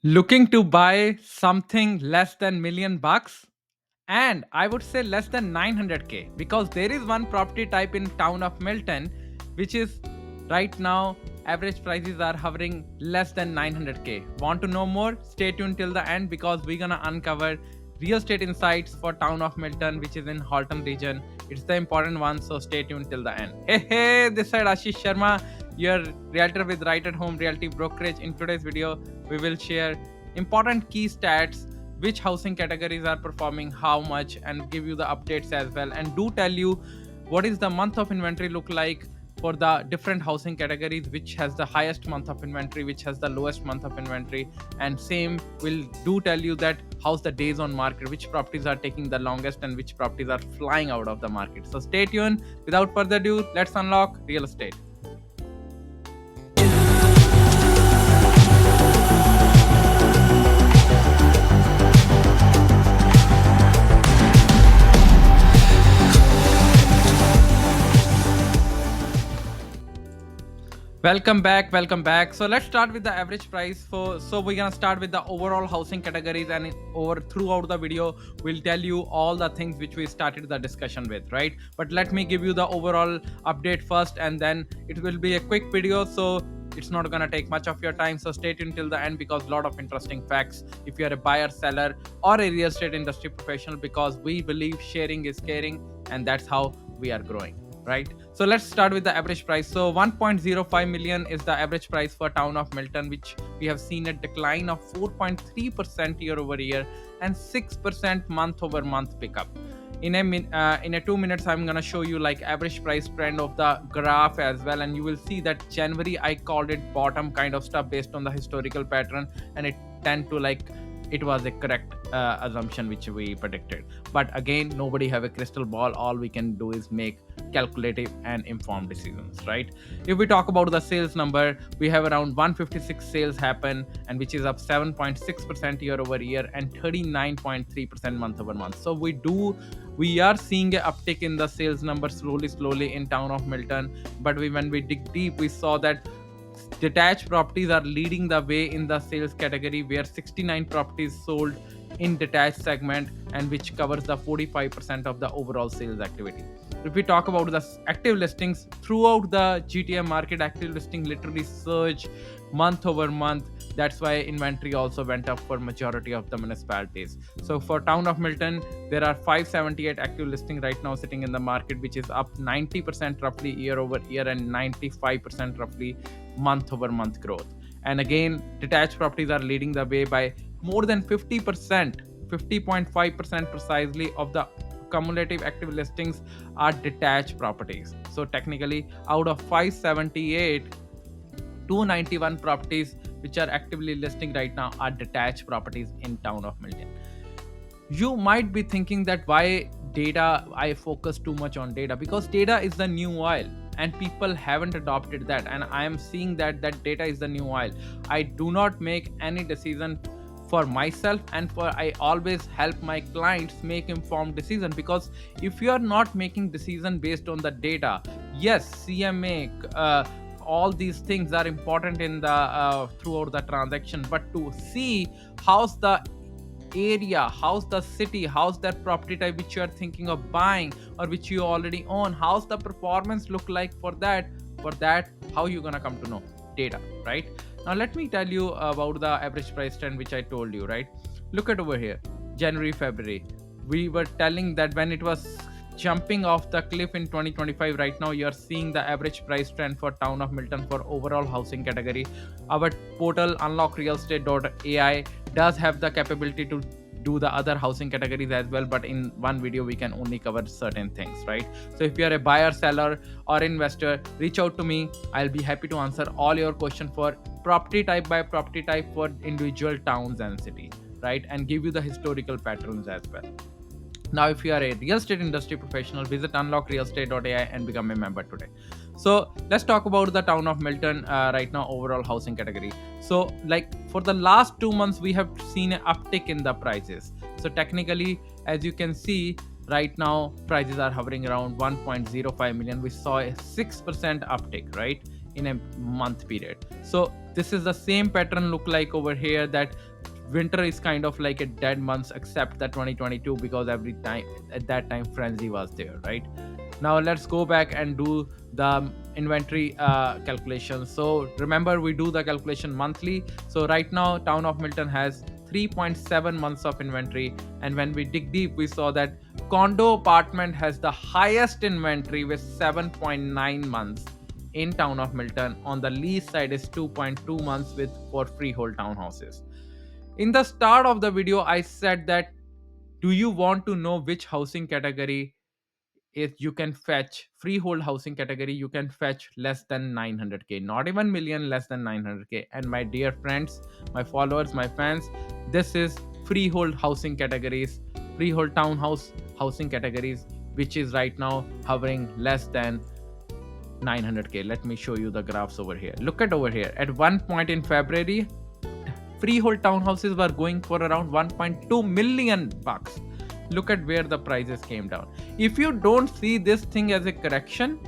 Looking to buy something less than million bucks, and I would say less than 900k, because there is one property type in town of Milton which is right now average prices are hovering less than 900k. Want to know more? Stay tuned till the end, because we're gonna uncover real estate insights for town of Milton, which is in Halton region. It's the important one, so stay tuned till the end. Hey, this side Ashish Sharma, your realtor with Right at Home Realty Brokerage. In today's video we will share important key stats, which housing categories are performing how much, and give you the updates as well, and do tell you what is the month of inventory look like for the different housing categories, which has the highest month of inventory, which has the lowest month of inventory, and same will do tell you that how's the days on market, which properties are taking the longest and which properties are flying out of the market. So stay tuned. Without further ado, let's unlock real estate. Welcome back. So let's start with the average price for. So we're gonna start with the overall housing categories, and over throughout the video we'll tell you all the things which we started the discussion with, right? But let me give you the overall update first, and then it will be a quick video, so it's not gonna take much of your time. So stay tuned till the end, because a lot of interesting facts if you're a buyer, seller, or a real estate industry professional, because we believe sharing is caring, and that's how we are growing, right? So let's start with the average price. So 1.05 million is the average price for town of Milton, which we have seen a decline of 4.3% year over year and 6% month over month pickup. In a 2 minutes I'm gonna show you like average price trend of the graph as well, and you will see that January I called it bottom kind of stuff based on the historical pattern, and it tend to like it was a correct assumption which we predicted. But again, nobody have a crystal ball. All we can do is make calculative and informed decisions, right? If we talk about the sales number, we have around 156 sales happen, and which is up 7.6% year over year and 39.3% month over month. So we are seeing an uptick in the sales number slowly in town of Milton. But when we dig deep, we saw that detached properties are leading the way in the sales category, where 69 properties sold in detached segment, and which covers the 45% of the overall sales activity. If we talk about the active listings throughout the GTA market, active listing literally surged month over month. That's why inventory also went up for majority of the municipalities. So for town of Milton, there are 578 active listings right now sitting in the market, which is up 90% roughly year over year and 95% roughly month over month growth. And again, detached properties are leading the way by more than 50%, 50.5% precisely of the cumulative active listings are detached properties. So technically, out of 578, 291 properties which are actively listing right now are detached properties in town of Milton. You might be thinking that why data, I focus too much on data, because data is the new oil and people haven't adopted that, and I am seeing that data is the new oil. I do not make any decision for myself, and for I always help my clients make informed decision, because if you are not making decision based on the data, yes, CMA, all these things are important in the throughout the transaction, but to see how's the area, how's the city, how's that property type which you are thinking of buying or which you already own, how's the performance look like for that, how you gonna come to know? Data, right? Now let me tell you about the average price trend which I told you, right? Look at over here, January, February. We were telling that when it was jumping off the cliff in 2025, right now you are seeing the average price trend for town of Milton for overall housing category. Our portal unlockrealestate.ai does have the capability to do the other housing categories as well, but in one video we can only cover certain things, right? So if you are a buyer, seller, or investor, reach out to me. I'll be happy to answer all your questions for property type by property type for individual towns and city, right? And give you the historical patterns as well. Now, if you are a real estate industry professional, visit unlockrealestate.ai and become a member today. So let's talk about the town of Milton right now, overall housing category. So like for the last 2 months, we have seen an uptick in the prices. So technically, as you can see, right now prices are hovering around 1.05 million. We saw a 6% uptick, right, in a month period. So this is the same pattern look like over here, that winter is kind of like a dead month except the 2022, because every time at that time frenzy was there, right? Now let's go back and do the inventory calculation. So remember, we do the calculation monthly. So right now town of Milton has 3.7 months of inventory, and when we dig deep we saw that condo apartment has the highest inventory with 7.9 months in town of Milton. On the lease side is 2.2 months with for freehold townhouses. In the start of the video I said that, do you want to know which housing category is you can fetch? Freehold housing category you can fetch less than 900k, not even million, less than 900k. And my dear friends, my followers, my fans, this is freehold housing categories, freehold townhouse housing categories, which is right now hovering less than 900k. Let me show you the graphs over here. Look at over here. At one point in February, freehold townhouses were going for around 1.2 million bucks. Look at where the prices came down. If you don't see this thing as a correction,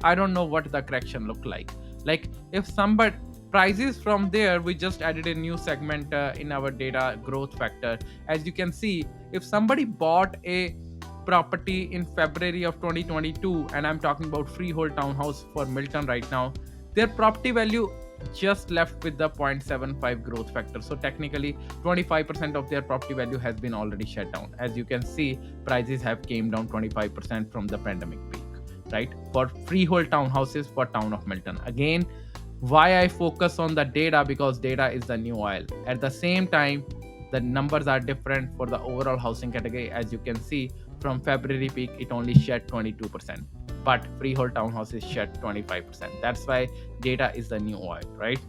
I don't know what the correction look like. Like if somebody prices from there, we just added a new segment in our data growth factor. As you can see, if somebody bought a property in February of 2022, and I'm talking about freehold townhouse for Milton right now, their property value just left with the 0.75 growth factor. So technically 25% of their property value has been already shut down. As you can see, prices have came down 25% from the pandemic peak, right? For freehold townhouses for town of Milton. Again, why I focus on the data, because data is the new oil. At the same time, the numbers are different for the overall housing category. As you can see, from February peak it only shed 22%, but freehold townhouses shed 25%. That's why data is the new oil, right?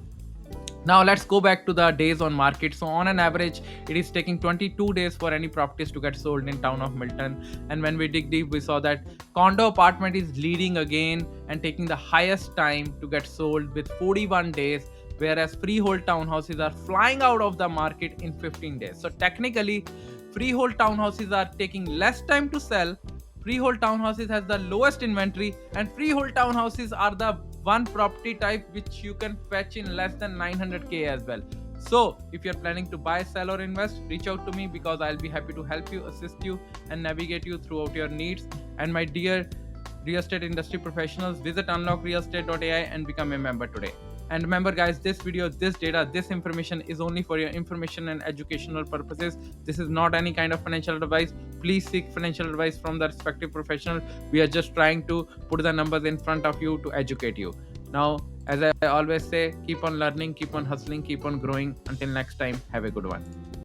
Now let's go back to the days on market. So on an average it is taking 22 days for any properties to get sold in town of Milton. And when we dig deep we saw that condo apartment is leading again and taking the highest time to get sold with 41 days, whereas freehold townhouses are flying out of the market in 15 days. So technically freehold townhouses are taking less time to sell, freehold townhouses has the lowest inventory, and freehold townhouses are the one property type which you can fetch in less than 900k as well. So if you're planning to buy, sell or invest, reach out to me, because I'll be happy to help you, assist you and navigate you throughout your needs. And my dear real estate industry professionals, visit unlockrealestate.ai and become a member today. And remember guys, this video, this data, this information is only for your information and educational purposes. This is not any kind of financial advice. Please seek financial advice from the respective professional. We are just trying to put the numbers in front of you to educate you. Now, as I always say, keep on learning, keep on hustling, keep on growing. Until next time, have a good one.